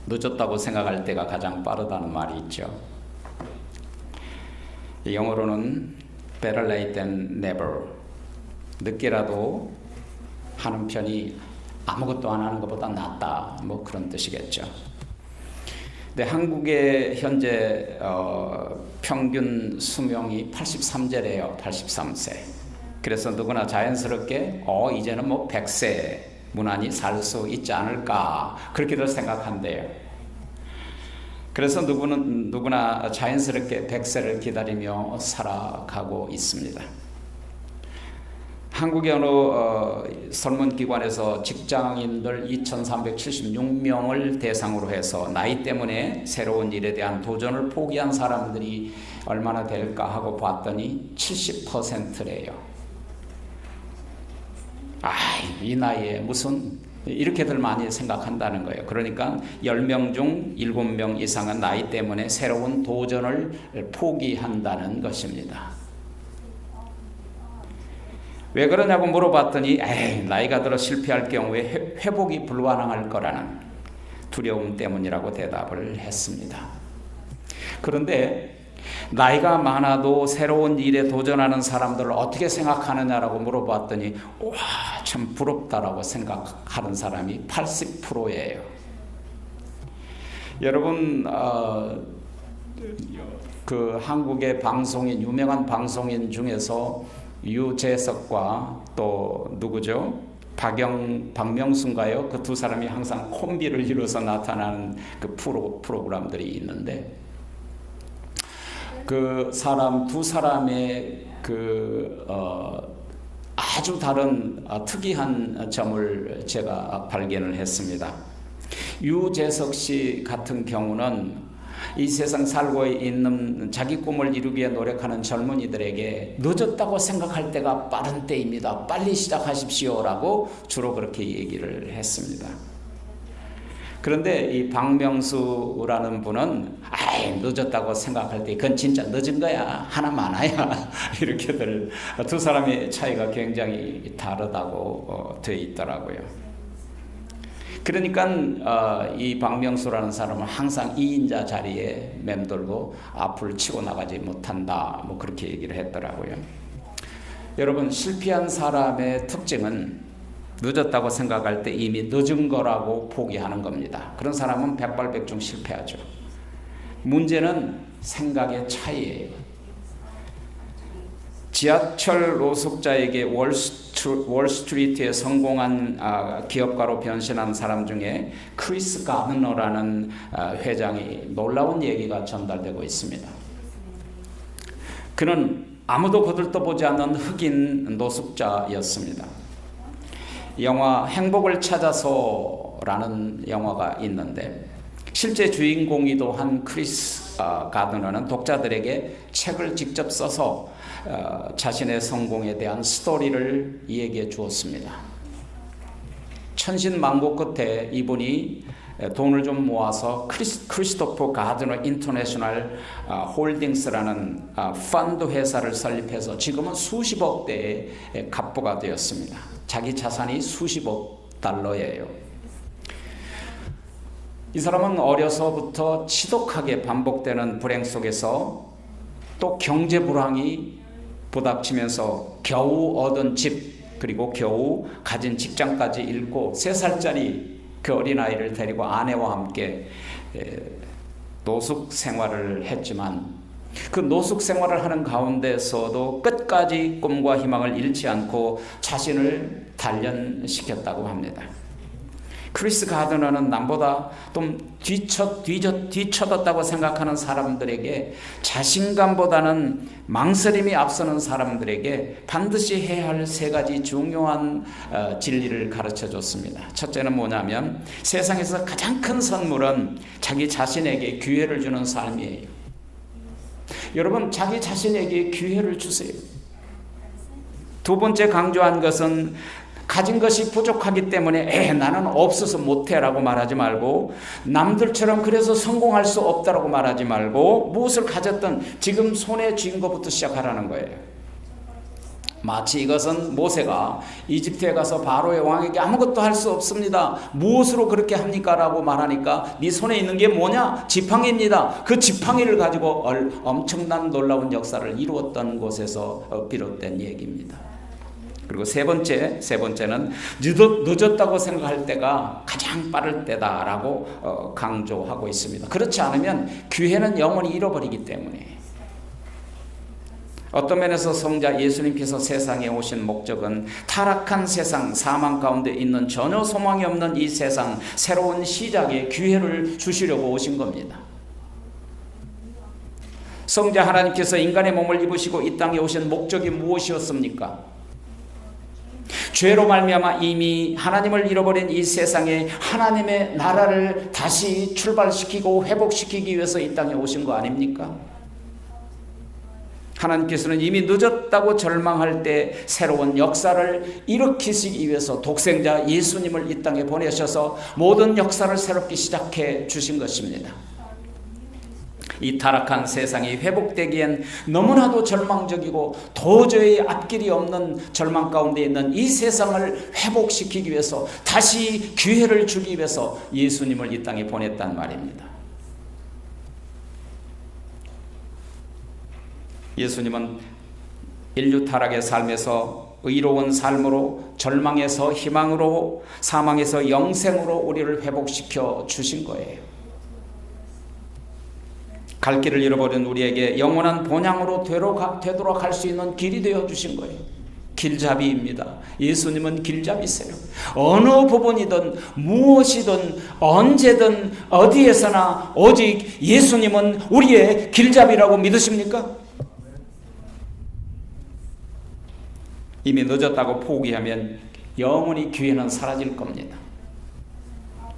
늦었다고 생각할 때가 가장 빠르다는 말이 있죠. 영어로는 better late than never. 늦게라도 하는 편이 아무것도 안 하는 것보다 낫다. 뭐 그런 뜻이겠죠. 근데 한국의 현재 평균 수명이 83세래요. 83세. 그래서 누구나 자연스럽게 이제는 뭐 100세 무난히 살 수 있지 않을까 그렇게들 생각한대요. 그래서 누구나 자연스럽게 100세를 기다리며 살아가고 있습니다. 한국의 어느 설문기관에서 직장인들 2,376명을 대상으로 해서 나이 때문에 새로운 일에 대한 도전을 포기한 사람들이 얼마나 될까 하고 봤더니 70%래요. 이 나이에 무슨 이렇게들 많이 생각한다는 거예요. 그러니까 10명 중 7명 이상은 나이 때문에 새로운 도전을 포기한다는 것입니다. 왜 그러냐고 물어봤더니 나이가 들어 실패할 경우에 회복이 불가능할 거라는 두려움 때문이라고 대답을 했습니다. 그런데 나이가 많아도 새로운 일에 도전하는 사람들을 어떻게 생각하느냐라고 물어봤더니 참 부럽다라고 생각하는 사람이 80%예요. 여러분 그 한국의 방송인 유명한 방송인 중에서 유재석과 또 누구죠? 박명수인가요? 그 두 사람이 항상 콤비를 이루어서 나타나는 그 프로그램들이 있는데 그 사람 두 사람의 아주 다른 특이한 점을 제가 발견을 했습니다. 유재석 씨 같은 경우는 이 세상 살고 있는 자기 꿈을 이루기 위해 노력하는 젊은이들에게 늦었다고 생각할 때가 빠른 때입니다. 빨리 시작하십시오라고 주로 그렇게 얘기를 했습니다. 그런데 이 박명수라는 분은 늦었다고 생각할 때 그건 진짜 늦은 거야. 하나 많아야. 이렇게들 두 사람의 차이가 굉장히 다르다고 되어 있더라고요. 그러니까 이 박명수라는 사람은 항상 2인자 자리에 맴돌고 앞을 치고 나가지 못한다. 뭐 그렇게 얘기를 했더라고요. 여러분 실패한 사람의 특징은 늦었다고 생각할 때 이미 늦은 거라고 포기하는 겁니다. 그런 사람은 백발백중 실패하죠. 문제는 생각의 차이예요. 지하철 노숙자에게 월스트리트에 성공한 기업가로 변신한 사람 중에 크리스 가드너라는 회장이 놀라운 얘기가 전달되고 있습니다. 그는 아무도 거들떠보지 않는 흑인 노숙자였습니다. 영화 행복을 찾아서라는 영화가 있는데 실제 주인공이도 한 크리스 가드너는 독자들에게 책을 직접 써서 자신의 성공에 대한 스토리를 얘기해 주었습니다. 천신만고 끝에 이분이 돈을 좀 모아서 크리스토퍼 가드너 인터내셔널 홀딩스라는 펀드 회사를 설립해서 지금은 수십억 대의 갑부가 되었습니다. 자기 자산이 수십억 달러예요. 이 사람은 어려서부터 지독하게 반복되는 불행 속에서 또 경제 불황이 부닥치면서 겨우 얻은 집 그리고 겨우 가진 직장까지 잃고 3살짜리 그 어린아이를 데리고 아내와 함께 노숙 생활을 했지만 그 노숙 생활을 하는 가운데서도 끝까지 꿈과 희망을 잃지 않고 자신을 단련시켰다고 합니다. 크리스 가드너는 남보다 좀 뒤처졌다고 생각하는 사람들에게 자신감보다는 망설임이 앞서는 사람들에게 반드시 해야 할 3가지 중요한 진리를 가르쳐 줬습니다. 첫째는 뭐냐면 세상에서 가장 큰 선물은 자기 자신에게 기회를 주는 삶이에요. 여러분 자기 자신에게 기회를 주세요. 두 번째 강조한 것은 가진 것이 부족하기 때문에 나는 없어서 못해라고 말하지 말고 남들처럼 그래서 성공할 수 없다라고 말하지 말고 무엇을 가졌든 지금 손에 쥔 것부터 시작하라는 거예요. 마치 이것은 모세가 이집트에 가서 바로의 왕에게 아무것도 할 수 없습니다. 무엇으로 그렇게 합니까? 라고 말하니까 네 손에 있는 게 뭐냐? 지팡이입니다. 그 지팡이를 가지고 엄청난 놀라운 역사를 이루었던 곳에서 비롯된 얘기입니다. 그리고 세 번째는 늦었다고 생각할 때가 가장 빠를 때다라고 강조하고 있습니다. 그렇지 않으면 기회는 영원히 잃어버리기 때문에. 어떤 면에서 성자 예수님께서 세상에 오신 목적은 타락한 세상, 사망 가운데 있는 전혀 소망이 없는 이 세상, 새로운 시작의 기회를 주시려고 오신 겁니다. 성자 하나님께서 인간의 몸을 입으시고 이 땅에 오신 목적이 무엇이었습니까? 죄로 말미암아 이미 하나님을 잃어버린 이 세상에 하나님의 나라를 다시 출발시키고 회복시키기 위해서 이 땅에 오신 거 아닙니까? 하나님께서는 이미 늦었다고 절망할 때 새로운 역사를 일으키시기 위해서 독생자 예수님을 이 땅에 보내셔서 모든 역사를 새롭게 시작해 주신 것입니다. 이 타락한 세상이 회복되기엔 너무나도 절망적이고 도저히 앞길이 없는 절망 가운데 있는 이 세상을 회복시키기 위해서 다시 기회를 주기 위해서 예수님을 이 땅에 보냈단 말입니다. 예수님은 인류 타락의 삶에서 의로운 삶으로, 절망에서 희망으로, 사망에서 영생으로 우리를 회복시켜 주신 거예요. 갈 길을 잃어버린 우리에게 영원한 본향으로 되도록 할 수 있는 길이 되어 주신 거예요. 길잡이입니다. 예수님은 길잡이세요. 어느 부분이든 무엇이든 언제든 어디에서나 오직 예수님은 우리의 길잡이라고 믿으십니까? 이미 늦었다고 포기하면 영원히 기회는 사라질 겁니다.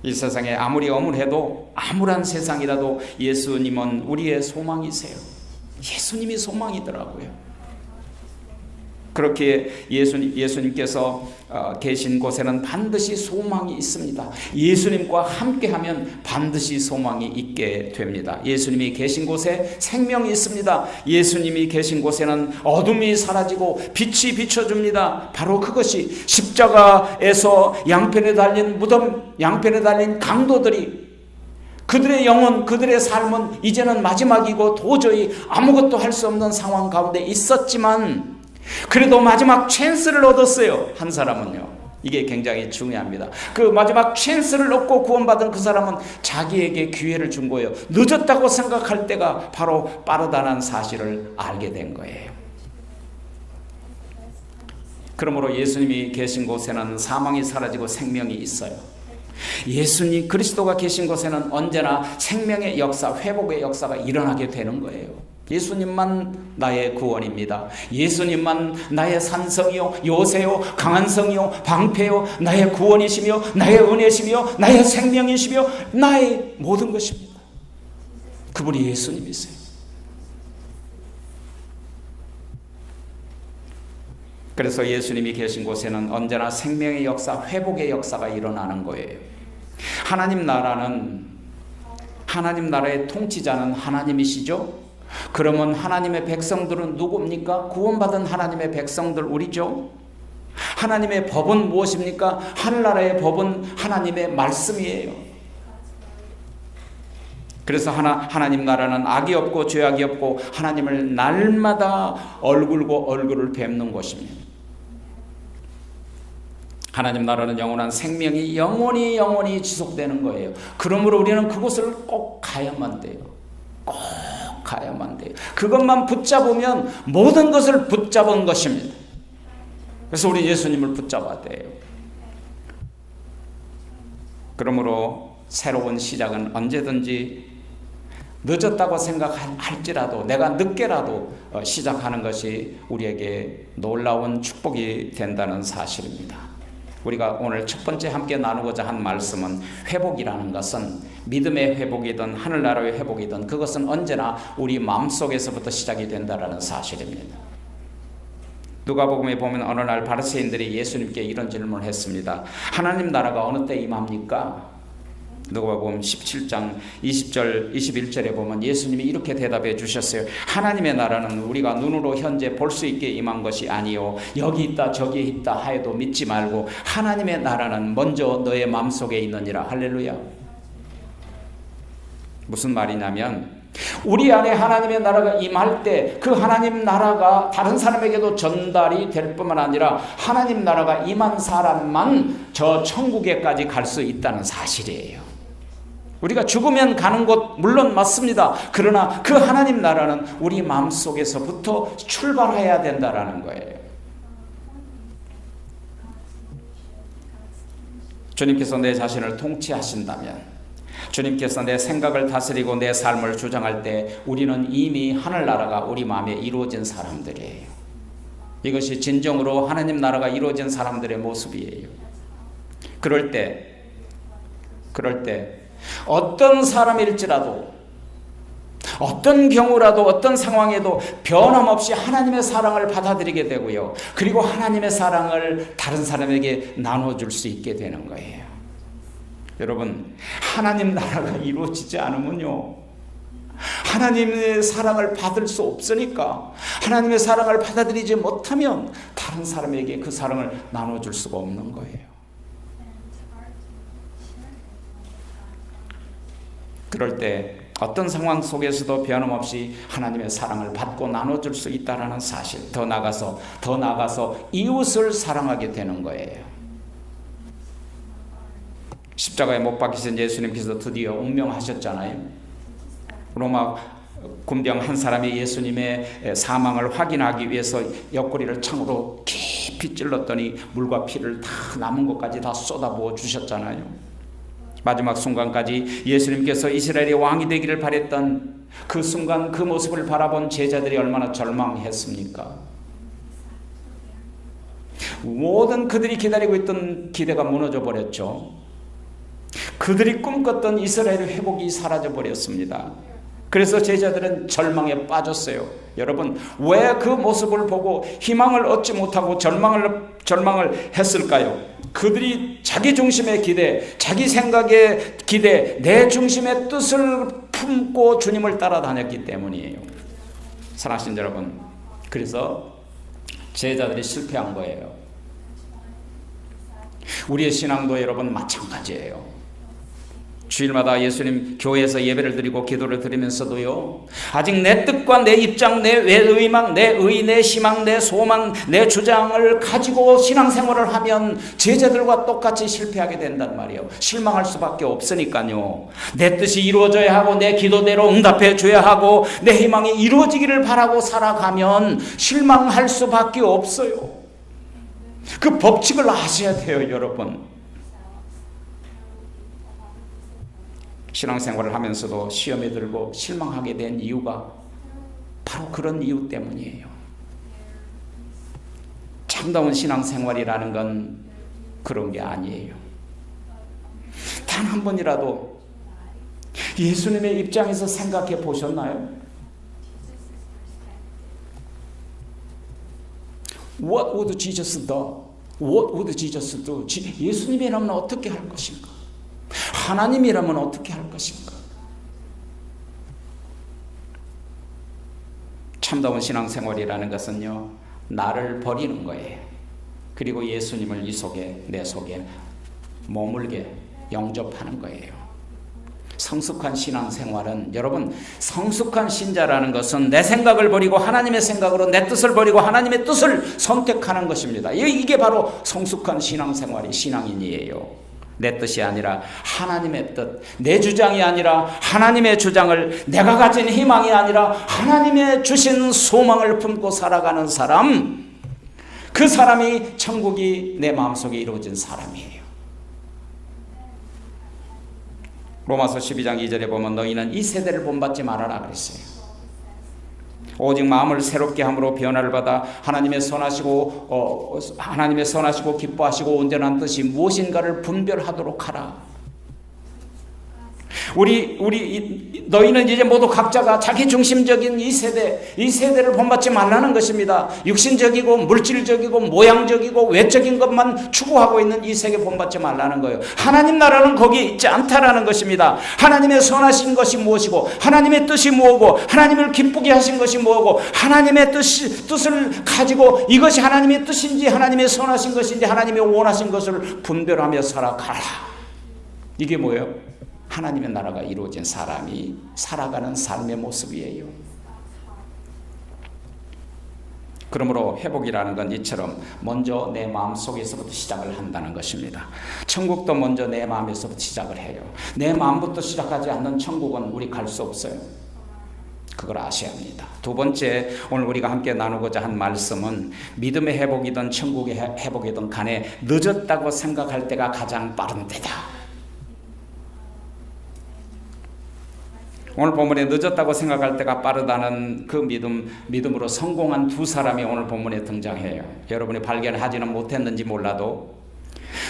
이 세상에 아무리 암울해도 암울한 세상이라도 예수님은 우리의 소망이세요. 예수님이 소망이더라고요. 그렇게 예수님께서 계신 곳에는 반드시 소망이 있습니다. 예수님과 함께하면 반드시 소망이 있게 됩니다. 예수님이 계신 곳에 생명이 있습니다. 예수님이 계신 곳에는 어둠이 사라지고 빛이 비춰줍니다. 바로 그것이 십자가에서 양편에 달린 무덤, 양편에 달린 강도들이 그들의 영혼, 그들의 삶은 이제는 마지막이고 도저히 아무것도 할 수 없는 상황 가운데 있었지만 그래도 마지막 찬스를 얻었어요. 한 사람은요. 이게 굉장히 중요합니다. 그 마지막 찬스를 얻고 구원받은 그 사람은 자기에게 기회를 준 거예요. 늦었다고 생각할 때가 바로 빠르다는 사실을 알게 된 거예요. 그러므로 예수님이 계신 곳에는 사망이 사라지고 생명이 있어요. 예수님 그리스도가 계신 곳에는 언제나 생명의 역사, 회복의 역사가 일어나게 되는 거예요. 예수님만 나의 구원입니다. 예수님만 나의 산성이요, 요새요, 강한 성이요, 방패요, 나의 구원이시며 나의 은혜시며 나의 생명이시며 나의 모든 것입니다. 그분이 예수님이세요. 그래서 예수님이 계신 곳에는 언제나 생명의 역사, 회복의 역사가 일어나는 거예요. 하나님 나라의 통치자는 하나님이시죠? 그러면 하나님의 백성들은 누굽니까? 구원받은 하나님의 백성들 우리죠? 하나님의 법은 무엇입니까? 하늘나라의 법은 하나님의 말씀이에요. 그래서 하나님 나라는 악이 없고 죄악이 없고 하나님을 날마다 얼굴을 뵙는 곳입니다. 하나님 나라는 영원한 생명이 영원히 지속되는 거예요. 그러므로 우리는 그곳을 꼭 가야만 돼요. 꼭 가야만 돼요. 그것만 붙잡으면 모든 것을 붙잡은 것입니다. 그래서 우리 예수님을 붙잡아야 돼요. 그러므로 새로운 시작은 언제든지 늦었다고 생각할지라도 내가 늦게라도 시작하는 것이 우리에게 놀라운 축복이 된다는 사실입니다. 우리가 오늘 첫 번째 함께 나누고자 한 말씀은 회복이라는 것은 믿음의 회복이든 하늘나라의 회복이든 그것은 언제나 우리 마음속에서부터 시작이 된다는 사실입니다. 누가복음에 보면 어느 날 바리새인들이 예수님께 이런 질문을 했습니다. 하나님 나라가 어느 때 임합니까? 누가복음 17장 20절 21절에 보면 예수님이 이렇게 대답해 주셨어요. 하나님의 나라는 우리가 눈으로 현재 볼 수 있게 임한 것이 아니요 여기 있다 저기 있다 하여도 믿지 말고 하나님의 나라는 먼저 너의 마음속에 있느니라. 할렐루야. 무슨 말이냐면 우리 안에 하나님의 나라가 임할 때 그 하나님 나라가 다른 사람에게도 전달이 될 뿐만 아니라 하나님 나라가 임한 사람만 저 천국에까지 갈 수 있다는 사실이에요. 우리가 죽으면 가는 곳 물론 맞습니다. 그러나 그 하나님 나라는 우리 마음속에서부터 출발해야 된다는 거예요. 주님께서 내 자신을 통치하신다면, 주님께서 내 생각을 다스리고 내 삶을 주장할 때 우리는 이미 하늘나라가 우리 마음에 이루어진 사람들이에요. 이것이 진정으로 하나님 나라가 이루어진 사람들의 모습이에요. 그럴 때 어떤 사람일지라도 어떤 경우라도 어떤 상황에도 변함없이 하나님의 사랑을 받아들이게 되고요. 그리고 하나님의 사랑을 다른 사람에게 나눠줄 수 있게 되는 거예요. 여러분, 하나님 나라가 이루어지지 않으면요, 하나님의 사랑을 받을 수 없으니까, 하나님의 사랑을 받아들이지 못하면 다른 사람에게 그 사랑을 나눠줄 수가 없는 거예요. 그럴 때 어떤 상황 속에서도 변함없이 하나님의 사랑을 받고 나눠줄 수 있다는 사실, 더 나아가서 이웃을 사랑하게 되는 거예요. 십자가에 못 박히신 예수님께서 드디어 운명하셨잖아요. 로마 군병 한 사람이 예수님의 사망을 확인하기 위해서 옆구리를 창으로 깊이 찔렀더니 물과 피를 다 남은 것까지 다 쏟아부어 주셨잖아요. 마지막 순간까지 예수님께서 이스라엘의 왕이 되기를 바랬던 그 순간, 그 모습을 바라본 제자들이 얼마나 절망했습니까? 모든 그들이 기다리고 있던 기대가 무너져 버렸죠. 그들이 꿈꿨던 이스라엘의 회복이 사라져 버렸습니다. 그래서 제자들은 절망에 빠졌어요. 여러분, 왜 그 모습을 보고 희망을 얻지 못하고 절망을 했을까요? 그들이 자기 중심의 기대, 자기 생각의 기대, 내 중심의 뜻을 품고 주님을 따라다녔기 때문이에요. 사랑하신 여러분, 그래서 제자들이 실패한 거예요. 우리의 신앙도 여러분 마찬가지예요. 주일마다 예수님 교회에서 예배를 드리고 기도를 드리면서도요, 아직 내 뜻과 내 입장, 내 의망, 내 의, 내 희망, 내 소망, 내 주장을 가지고 신앙생활을 하면 제자들과 똑같이 실패하게 된단 말이에요. 실망할 수밖에 없으니까요. 내 뜻이 이루어져야 하고 내 기도대로 응답해 줘야 하고 내 희망이 이루어지기를 바라고 살아가면 실망할 수밖에 없어요. 그 법칙을 아셔야 돼요, 여러분. 신앙생활을 하면서도 시험에 들고 실망하게 된 이유가 바로 그런 이유 때문이에요. 참다운 신앙생활이라는 건 그런 게 아니에요. 단 한 번이라도 예수님의 입장에서 생각해 보셨나요? What would Jesus do? What would Jesus do? 예수님이라면 어떻게 할 것인가? 하나님이라면 어떻게 할 것인가? 참다운 신앙생활이라는 것은요, 나를 버리는 거예요. 그리고 예수님을 내 속에 머물게 영접하는 거예요. 성숙한 신앙생활은, 여러분, 성숙한 신자라는 것은 내 생각을 버리고 하나님의 생각으로, 내 뜻을 버리고 하나님의 뜻을 선택하는 것입니다. 이게 바로 성숙한 신앙인이에요. 내 뜻이 아니라 하나님의 뜻, 내 주장이 아니라 하나님의 주장을, 내가 가진 희망이 아니라 하나님의 주신 소망을 품고 살아가는 사람, 그 사람이 천국이 내 마음속에 이루어진 사람이에요. 로마서 12장 2절에 보면 너희는 이 세대를 본받지 말아라 그랬어요. 오직 마음을 새롭게 함으로 변화를 받아 하나님의 선하시고 기뻐하시고 온전한 뜻이 무엇인가를 분별하도록 하라. 너희는 이제 모두 각자가 자기 중심적인 이 세대를 본받지 말라는 것입니다. 육신적이고 물질적이고 모양적이고 외적인 것만 추구하고 있는 이 세계 본받지 말라는 거예요. 하나님 나라는 거기에 있지 않다라는 것입니다. 하나님의 선하신 것이 무엇이고 하나님의 뜻이 뭐고 하나님을 기쁘게 하신 것이 뭐고 하나님의 뜻을 가지고 이것이 하나님의 뜻인지 하나님의 선하신 것인지 하나님의 원하신 것을 분별하며 살아가라. 이게 뭐예요? 하나님의 나라가 이루어진 사람이 살아가는 삶의 모습이에요. 그러므로 회복이라는 건 이처럼 먼저 내 마음속에서부터 시작을 한다는 것입니다. 천국도 먼저 내 마음에서부터 시작을 해요. 내 마음부터 시작하지 않는 천국은 우리 갈 수 없어요. 그걸 아셔야 합니다. 두 번째, 오늘 우리가 함께 나누고자 한 말씀은 믿음의 회복이든 천국의 회복이든 간에 늦었다고 생각할 때가 가장 빠른 때다. 오늘 본문에 늦었다고 생각할 때가 빠르다는 그 믿음으로 성공한 두 사람이 오늘 본문에 등장해요. 여러분이 발견하지는 못했는지 몰라도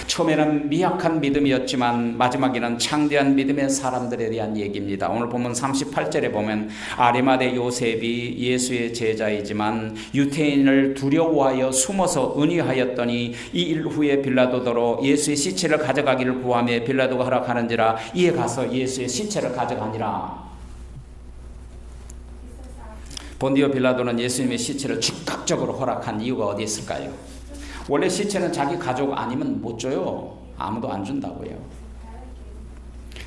처음에는 미약한 믿음이었지만 마지막에는 창대한 믿음의 사람들에 대한 얘기입니다. 오늘 본문 38절에 보면 아리마대 요셉이 예수의 제자이지만 유태인을 두려워하여 숨어서 은유하였더니 이 일 후에 빌라도더러 예수의 시체를 가져가기를 구하며 빌라도가 허락하는지라 이에 가서 예수의 시체를 가져가니라. 본디오 빌라도는 예수님의 시체를 즉각적으로 허락한 이유가 어디 있을까요? 원래 시체는 자기 가족 아니면 못 줘요. 아무도 안 준다고요.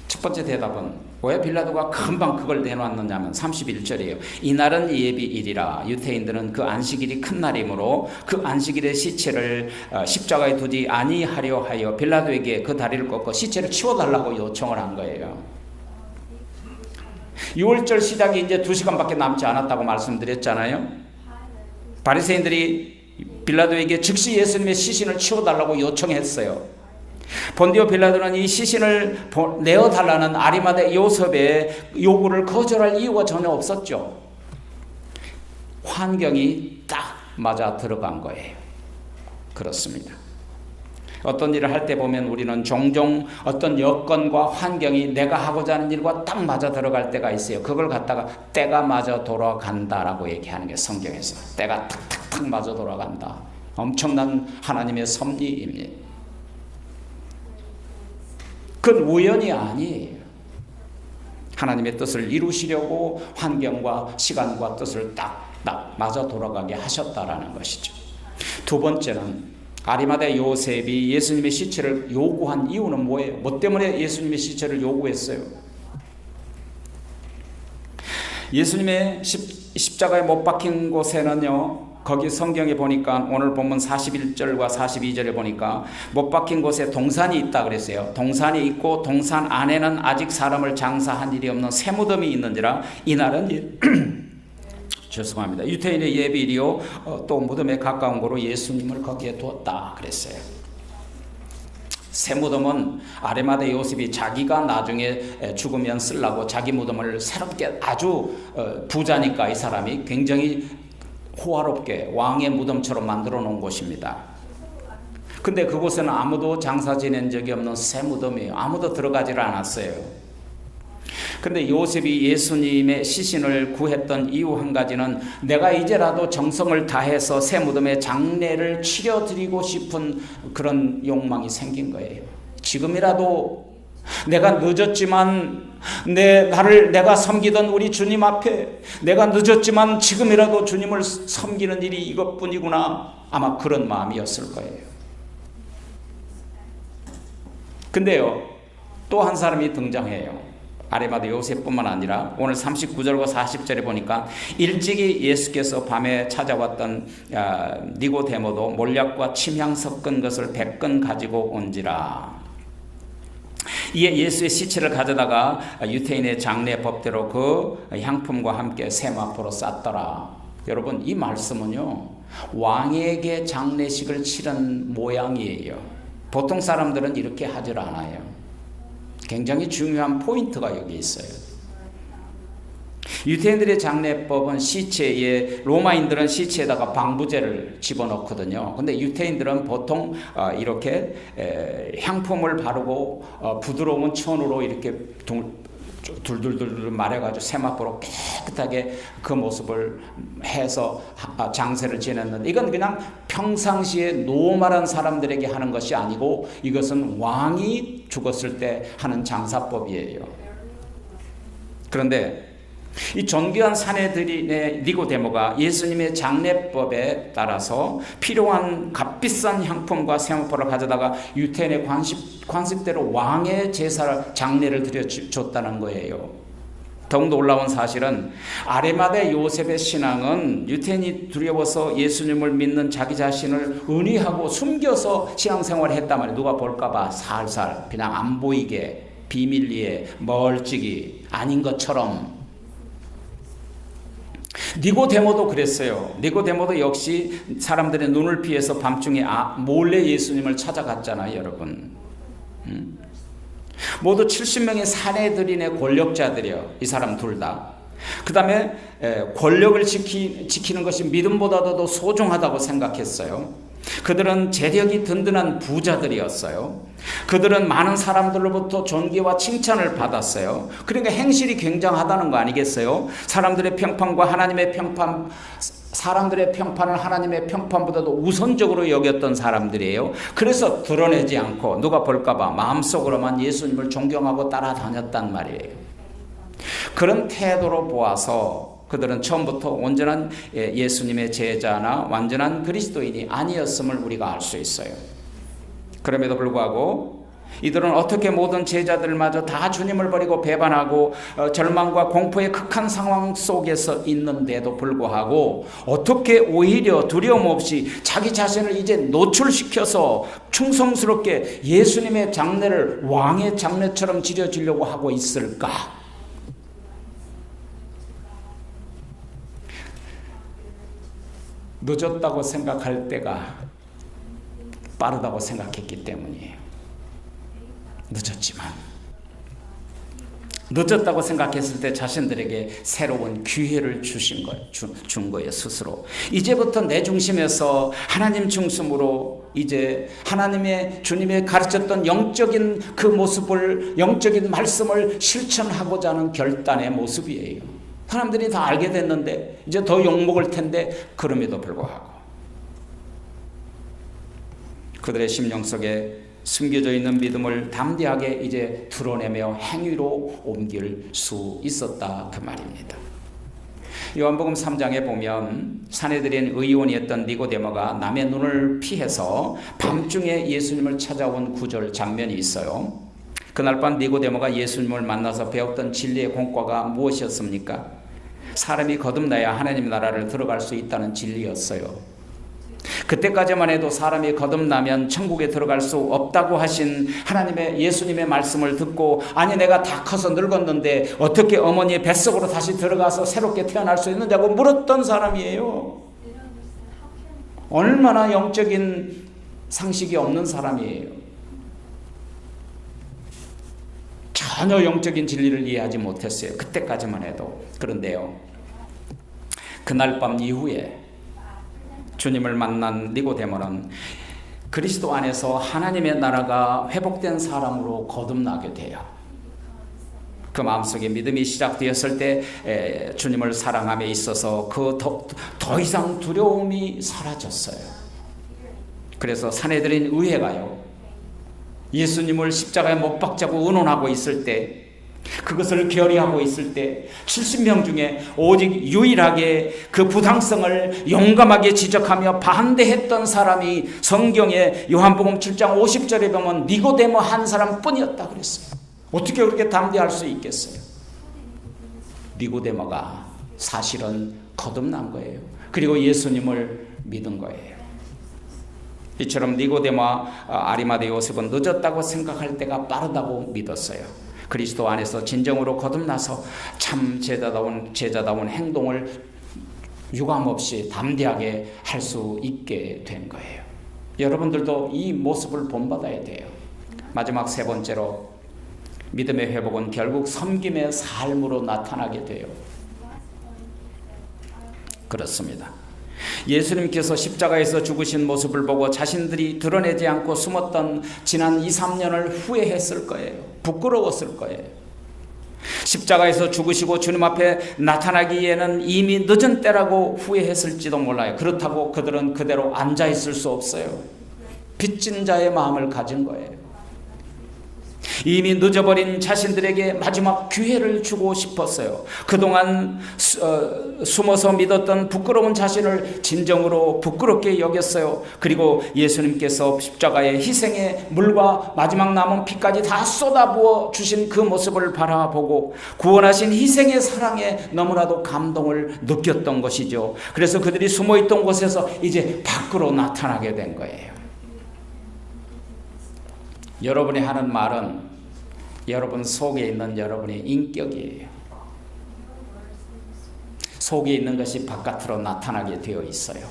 첫 번째 대답은 왜 빌라도가 금방 그걸 내놓았느냐면 31절이에요. 이날은 예비일이라 유태인들은 그 안식일이 큰 날이므로 그 안식일의 시체를 십자가에 두지 아니하려 하여 빌라도에게 그 다리를 꺾어 시체를 치워달라고 요청을 한 거예요. 6월절 시작이 이제 2시간밖에 남지 않았다고 말씀드렸잖아요. 바리새인들이 빌라도에게 즉시 예수님의 시신을 치워달라고 요청했어요. 본디오 빌라도는 이 시신을 내어달라는 아리마대 요셉의 요구를 거절할 이유가 전혀 없었죠. 환경이 딱 맞아 들어간 거예요. 그렇습니다. 어떤 일을 할 때 보면 우리는 종종 어떤 여건과 환경이 내가 하고자 하는 일과 딱 맞아 들어갈 때가 있어요. 그걸 갖다가 때가 맞아 돌아간다라고 얘기하는 게 성경에서 때가 탁탁탁 맞아 돌아간다. 엄청난 하나님의 섭리입니다. 그건 우연이 아니에요. 하나님의 뜻을 이루시려고 환경과 시간과 뜻을 딱 맞아 돌아가게 하셨다라는 것이죠. 두 번째는 아리마대 요셉이 예수님의 시체를 요구한 이유는 뭐예요? 뭐 때문에 예수님의 시체를 요구했어요? 예수님의 십자가에 못 박힌 곳에는요, 거기 성경에 보니까 오늘 본문 41절과 42절에 보니까 못 박힌 곳에 동산이 있다 그랬어요. 동산이 있고 동산 안에는 아직 사람을 장사한 일이 없는 쇠무덤이 있는지라 이날은 죄송합니다. 유태인의 예비일이요 또 무덤에 가까운 곳으로 예수님을 거기에 두었다 그랬어요. 쇠무덤은 아리마대 요셉이 자기가 나중에 죽으면 쓰려고 자기 무덤을 새롭게 아주 부자니까 이 사람이 굉장히 호화롭게 왕의 무덤처럼 만들어 놓은 곳입니다. 근데 그곳에는 아무도 장사 지낸 적이 없는 쇠무덤이에요. 아무도 들어가지를 않았어요. 근데 요셉이 예수님의 시신을 구했던 이유 한 가지는 내가 이제라도 정성을 다해서 새 무덤의 장례를 치러드리고 싶은 그런 욕망이 생긴 거예요. 지금이라도 내가 늦었지만 내가 섬기던 우리 주님 앞에 내가 늦었지만 지금이라도 주님을 섬기는 일이 이것뿐이구나. 아마 그런 마음이었을 거예요. 근데요, 또 한 사람이 등장해요. 아리마대 요셉뿐만 아니라 오늘 39절과 40절에 보니까 일찍이 예수께서 밤에 찾아왔던 니고데모도 몰약과 침향 섞은 것을 100건 가지고 온지라. 이에 예수의 시체를 가져다가 유태인의 장례 법대로 그 향품과 함께 세마포로 쌌더라. 여러분, 이 말씀은요, 왕에게 장례식을 치른 모양이에요. 보통 사람들은 이렇게 하질 않아요. 굉장히 중요한 포인트가 여기 있어요. 유태인들의 장례법은 시체에, 로마인들은 시체에다가 방부제를 집어넣거든요. 근데 유태인들은 보통 이렇게 향품을 바르고 부드러운 천으로 이렇게 둘둘둘 말해가지고 세마포로 깨끗하게 그 모습을 해서 장세를 지냈는데, 이건 그냥 평상시에 노멀한 사람들에게 하는 것이 아니고 이것은 왕이 죽었을 때 하는 장사법이에요. 그런데 이 존귀한 사내들인의 니고데모가 예수님의 장례법에 따라서 필요한 값비싼 향품과 세마포를 가져다가 유태인의 관습대로 왕의 제사를 장례를 드려줬다는 거예요. 더욱 놀라운 사실은 아리마대 요셉의 신앙은 유태인이 두려워서 예수님을 믿는 자기 자신을 은희하고 숨겨서 신앙생활을 했단 말이에요. 누가 볼까봐 살살 그냥 안 보이게 비밀리에 멀찍이 아닌 것처럼. 니고데모도 그랬어요. 니고데모도 역시 사람들의 눈을 피해서 밤중에 몰래 예수님을 찾아갔잖아요, 여러분. 모두 70명의 사내들인의 권력자들이요, 이 사람 둘 다. 그 다음에 권력을 지키는 것이 믿음보다도 소중하다고 생각했어요. 그들은 재력이 든든한 부자들이었어요. 그들은 많은 사람들로부터 존귀와 칭찬을 받았어요. 그러니까 행실이 굉장하다는 거 아니겠어요? 사람들의 평판과 하나님의 평판, 사람들의 평판을 하나님의 평판보다도 우선적으로 여겼던 사람들이에요. 그래서 드러내지 않고 누가 볼까봐 마음속으로만 예수님을 존경하고 따라다녔단 말이에요. 그런 태도로 보아서 그들은 처음부터 온전한 예수님의 제자나 완전한 그리스도인이 아니었음을 우리가 알 수 있어요. 그럼에도 불구하고 이들은 어떻게 모든 제자들마저 다 주님을 버리고 배반하고 절망과 공포의 극한 상황 속에서 있는데도 불구하고 어떻게 오히려 두려움 없이 자기 자신을 이제 노출시켜서 충성스럽게 예수님의 장례를 왕의 장례처럼 지려주려고 하고 있을까? 늦었다고 생각할 때가 빠르다고 생각했기 때문이에요. 늦었다고 생각했을 때 자신들에게 새로운 기회를 준 거예요, 스스로. 이제부터 내 중심에서 하나님 중심으로 이제 하나님의 주님의 가르쳤던 영적인 그 모습을, 영적인 말씀을 실천하고자 하는 결단의 모습이에요. 사람들이 다 알게 됐는데 이제 더 욕먹을 텐데 그럼에도 불구하고 그들의 심령 속에 숨겨져 있는 믿음을 담대하게 이제 드러내며 행위로 옮길 수 있었다, 그 말입니다. 요한복음 3장에 보면 사내들인 의원이었던 니고데모가 남의 눈을 피해서 밤중에 예수님을 찾아온 구절 장면이 있어요. 그날 밤 니고데모가 예수님을 만나서 배웠던 진리의 공과가 무엇이었습니까? 사람이 거듭나야 하나님 나라를 들어갈 수 있다는 진리였어요. 그때까지만 해도 사람이 거듭나면 천국에 들어갈 수 없다고 하신 하나님의 예수님의 말씀을 듣고, 아니 내가 다 커서 늙었는데 어떻게 어머니의 뱃속으로 다시 들어가서 새롭게 태어날 수 있느냐고 물었던 사람이에요. 얼마나 영적인 상식이 없는 사람이에요. 전혀 영적인 진리를 이해하지 못했어요. 그때까지만 해도. 그런데요, 그날 밤 이후에 주님을 만난 니고데모는 그리스도 안에서 하나님의 나라가 회복된 사람으로 거듭나게 돼요. 그 마음속에 믿음이 시작되었을 때 주님을 사랑함에 있어서 더 이상 두려움이 사라졌어요. 그래서 사내들인 의회가요, 예수님을 십자가에 못 박자고 의논하고 있을 때, 그것을 결의하고 있을 때 70명 중에 오직 유일하게 그 부당성을 용감하게 지적하며 반대했던 사람이 성경에 요한복음 7장 50절에 보면 니고데모 한 사람뿐이었다 그랬어요. 어떻게 그렇게 담대할 수 있겠어요? 니고데모가 사실은 거듭난 거예요. 그리고 예수님을 믿은 거예요. 이처럼 니고데모와 아리마대 요셉은 늦었다고 생각할 때가 빠르다고 믿었어요. 그리스도 안에서 진정으로 거듭나서 참 제자다운 행동을 유감없이 담대하게 할 수 있게 된 거예요. 여러분들도 이 모습을 본받아야 돼요. 마지막 세 번째로, 믿음의 회복은 결국 섬김의 삶으로 나타나게 돼요. 그렇습니다. 예수님께서 십자가에서 죽으신 모습을 보고 자신들이 드러내지 않고 숨었던 지난 2, 3년을 후회했을 거예요. 부끄러웠을 거예요. 십자가에서 죽으시고 주님 앞에 나타나기에는 이미 늦은 때라고 후회했을지도 몰라요. 그렇다고 그들은 그대로 앉아 있을 수 없어요. 빚진 자의 마음을 가진 거예요. 이미 늦어버린 자신들에게 마지막 기회를 주고 싶었어요. 그동안 숨어서 믿었던 부끄러운 자신을 진정으로 부끄럽게 여겼어요. 그리고 예수님께서 십자가의 희생의 물과 마지막 남은 피까지 다 쏟아부어 주신 그 모습을 바라보고 구원하신 희생의 사랑에 너무나도 감동을 느꼈던 것이죠. 그래서 그들이 숨어있던 곳에서 이제 밖으로 나타나게 된 거예요. 여러분이 하는 말은 여러분 속에 있는 여러분의 인격이에요. 속에 있는 것이 바깥으로 나타나게 되어 있어요.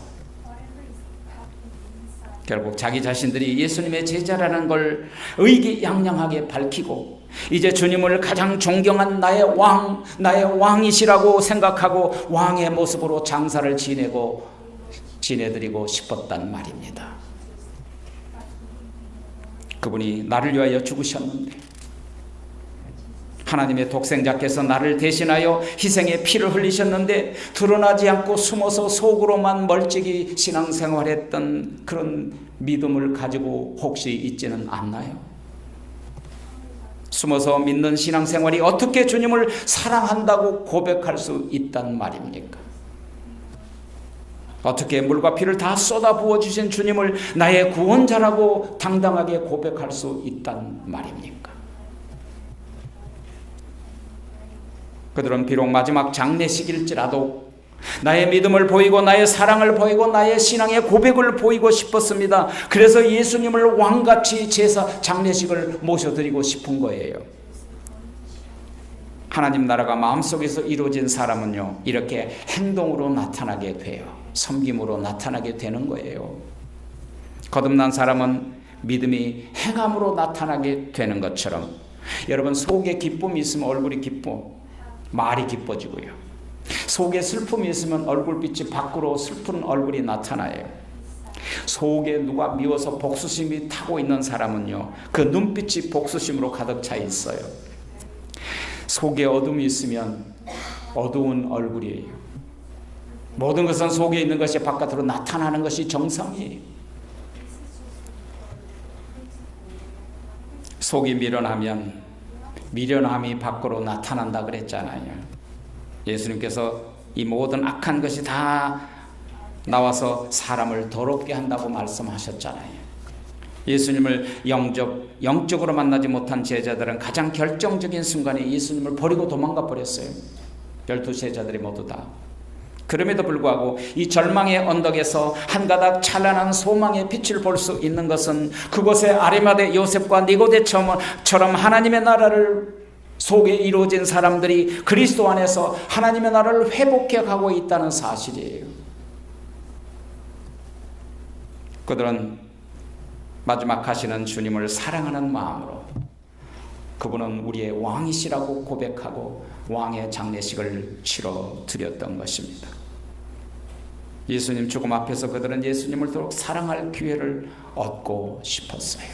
결국 자기 자신들이 예수님의 제자라는 걸 의기양양하게 밝히고 이제 주님을 가장 존경한 나의 왕이시라고 생각하고 왕의 모습으로 장사를 지내드리고 싶었단 말입니다. 그분이 나를 위하여 죽으셨는데, 하나님의 독생자께서 나를 대신하여 희생의 피를 흘리셨는데 드러나지 않고 숨어서 속으로만 멀찍이 신앙생활했던 그런 믿음을 가지고 혹시 있지는 않나요? 숨어서 믿는 신앙생활이 어떻게 주님을 사랑한다고 고백할 수 있단 말입니까? 어떻게 물과 피를 다 쏟아부어 주신 주님을 나의 구원자라고 당당하게 고백할 수 있단 말입니까? 그들은 비록 마지막 장례식일지라도 나의 믿음을 보이고 나의 사랑을 보이고 나의 신앙의 고백을 보이고 싶었습니다. 그래서 예수님을 왕같이 제사 장례식을 모셔드리고 싶은 거예요. 하나님 나라가 마음속에서 이루어진 사람은요, 이렇게 행동으로 나타나게 돼요. 섬김으로 나타나게 되는 거예요. 거듭난 사람은 믿음이 행함으로 나타나게 되는 것처럼, 여러분 속에 기쁨이 있으면 얼굴이 기뻐, 말이 기뻐지고요. 속에 슬픔이 있으면 얼굴빛이 밖으로 슬픈 얼굴이 나타나요. 속에 누가 미워서 복수심이 타고 있는 사람은요, 그 눈빛이 복수심으로 가득 차 있어요. 속에 어둠이 있으면 어두운 얼굴이에요. 모든 것은 속에 있는 것이 바깥으로 나타나는 것이 정상이에요. 속이 미련하면 미련함이 밖으로 나타난다 그랬잖아요. 예수님께서 이 모든 악한 것이 다 나와서 사람을 더럽게 한다고 말씀하셨잖아요. 예수님을 영적으로 만나지 못한 제자들은 가장 결정적인 순간에 예수님을 버리고 도망가 버렸어요. 12제자들이 모두 다. 그럼에도 불구하고 이 절망의 언덕에서 한 가닥 찬란한 소망의 빛을 볼 수 있는 것은 그곳에 아리마대 요셉과 니고데처럼 하나님의 나라를 속에 이루어진 사람들이 그리스도 안에서 하나님의 나라를 회복해 가고 있다는 사실이에요. 그들은 마지막 하시는 주님을 사랑하는 마음으로 그분은 우리의 왕이시라고 고백하고 왕의 장례식을 치러 드렸던 것입니다. 예수님 죽음 앞에서 그들은 예수님을 더욱 사랑할 기회를 얻고 싶었어요.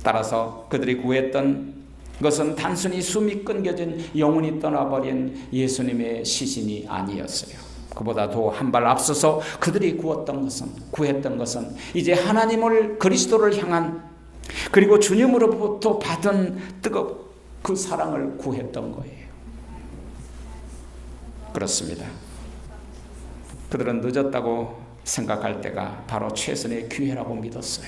따라서 그들이 구했던 것은 단순히 숨이 끊겨진 영혼이 떠나버린 예수님의 시신이 아니었어요. 그보다 더 한 발 앞서서 그들이 구했던 것은 이제 하나님을, 그리스도를 향한, 그리고 주님으로부터 받은 뜨겁 그 사랑을 구했던 거예요. 그렇습니다. 그들은 늦었다고 생각할 때가 바로 최선의 기회라고 믿었어요.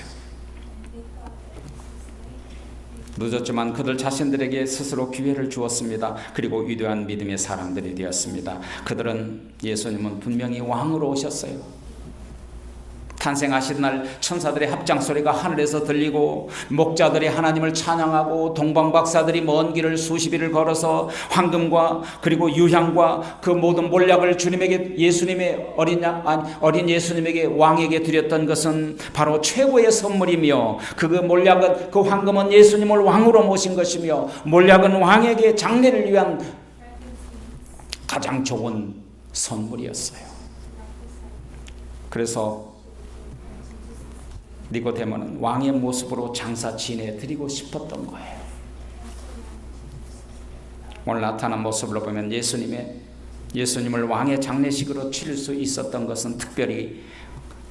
늦었지만 그들 자신들에게 스스로 기회를 주었습니다. 그리고 위대한 믿음의 사람들이 되었습니다. 그들은 예수님은 분명히 왕으로 오셨어요. 탄생하신 날 천사들의 합장 소리가 하늘에서 들리고 목자들이 하나님을 찬양하고 동방박사들이 먼 길을 수십 일을 걸어서 황금과 그리고 유향과 그 모든 몰약을 주님에게, 예수님의 어린 예수님에게, 왕에게 드렸던 것은 바로 최고의 선물이며, 그 몰약은, 그 황금은 예수님을 왕으로 모신 것이며, 몰약은 왕에게 장례를 위한 가장 좋은 선물이었어요. 그래서 니고데모는 왕의 모습으로 장사 지내드리고 싶었던 거예요. 오늘 나타난 모습으로 보면 예수님을 왕의 장례식으로 치를 수 있었던 것은 특별히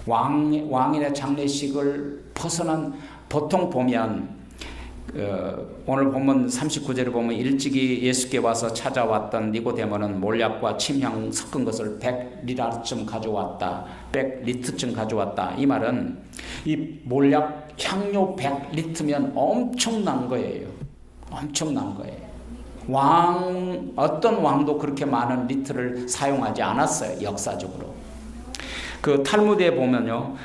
왕인의 장례식을 벗어난, 보통 보면 오늘 본문 39절에 보면 일찍이 예수께 와서 찾아왔던 니고데모는 몰약과 침향 섞은 것을 100리라쯤 가져왔다. 100리트쯤 가져왔다. 이 말은 이 몰약 향료 100리트면 엄청난 거예요. 엄청난 거예요. 어떤 왕도 그렇게 많은 리트를 사용하지 않았어요. 역사적으로. 그 탈무드에 보면요,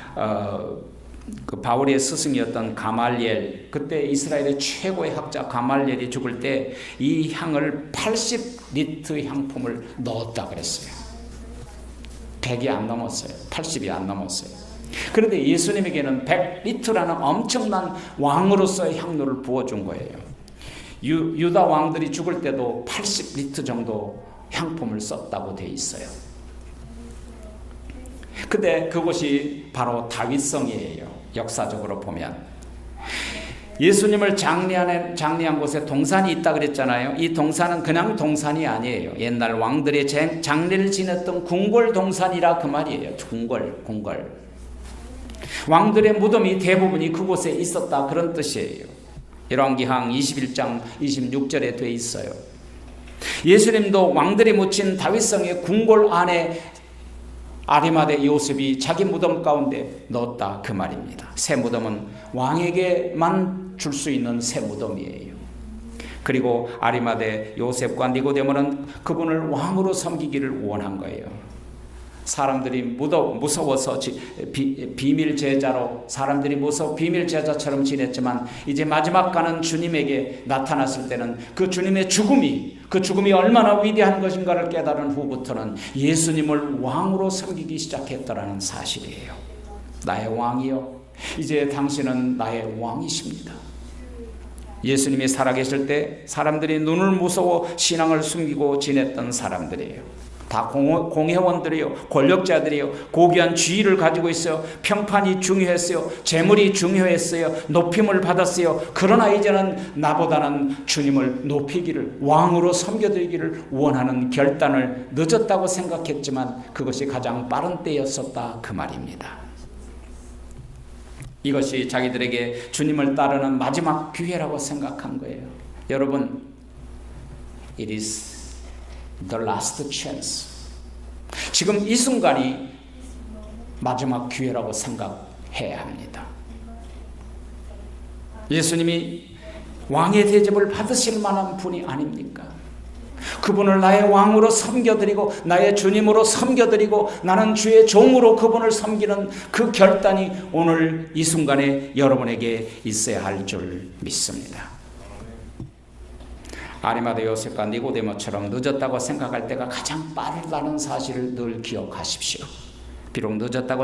그 바울의 스승이었던 가말리엘, 그때 이스라엘의 최고의 학자 가말리엘이 죽을 때 이 향을 80리트 향품을 넣었다 그랬어요. 100이 안 넘었어요. 80이 안 넘었어요. 그런데 예수님에게는 100리트라는 엄청난 왕으로서의 향료를 부어준 거예요. 유다 왕들이 죽을 때도 80리트 정도 향품을 썼다고 돼 있어요. 근데 그곳이 바로 다윗성이에요. 역사적으로 보면 예수님을 장례한 곳에 동산이 있다 그랬잖아요. 이 동산은 그냥 동산이 아니에요. 옛날 왕들의 장례를 지냈던 궁궐 동산이라 그 말이에요. 궁궐. 왕들의 무덤이 대부분이 그곳에 있었다 그런 뜻이에요. 열왕기상 21장 26절에 돼 있어요. 예수님도 왕들이 묻힌 다윗성의 궁궐 안에 아리마대 요셉이 자기 무덤 가운데 넣었다 그 말입니다. 새 무덤은 왕에게만 줄 수 있는 새 무덤이에요. 그리고 아리마대 요셉과 니고데모는 그분을 왕으로 섬기기를 원한 거예요. 사람들이 무서워서 비밀 제자로 사람들이 무서워 비밀 제자처럼 지냈지만 이제 마지막 가는 주님에게 나타났을 때는 그 주님의 죽음이 얼마나 위대한 것인가를 깨달은 후부터는 예수님을 왕으로 섬기기 시작했다라는 사실이에요. 나의 왕이요, 이제 당신은 나의 왕이십니다. 예수님이 살아계실 때 사람들이 눈을 무서워 신앙을 숨기고 지냈던 사람들이에요. 다 공회원들이요, 권력자들이요, 고귀한 지위를 가지고 있어요. 평판이 중요했어요. 재물이 중요했어요. 높임을 받았어요. 그러나 이제는 나보다는 주님을 높이기를, 왕으로 섬겨드리기를 원하는 결단을 늦었다고 생각했지만 그것이 가장 빠른 때였었다 그 말입니다. 이것이 자기들에게 주님을 따르는 마지막 기회라고 생각한 거예요. 여러분, it is the last chance. 지금 이 순간이 마지막 기회라고 생각해야 합니다. 예수님이 왕의 대접을 받으실 만한 분이 아닙니까? 그분을 나의 왕으로 섬겨드리고 나의 주님으로 섬겨드리고 나는 주의 종으로 그분을 섬기는 그 결단이 오늘 이 순간에 여러분에게 있어야 할 줄 믿습니다. 아리마대 요셉과 니고데모처럼 늦었다고 생각할 때가 가장 빠르다는 사실을 늘 기억하십시오. 비록 늦었다고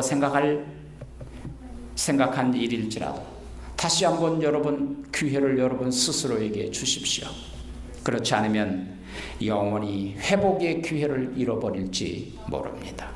생각한 일일지라도 다시 한번 여러분 기회를 여러분 스스로에게 주십시오. 그렇지 않으면 영원히 회복의 기회를 잃어버릴지 모릅니다.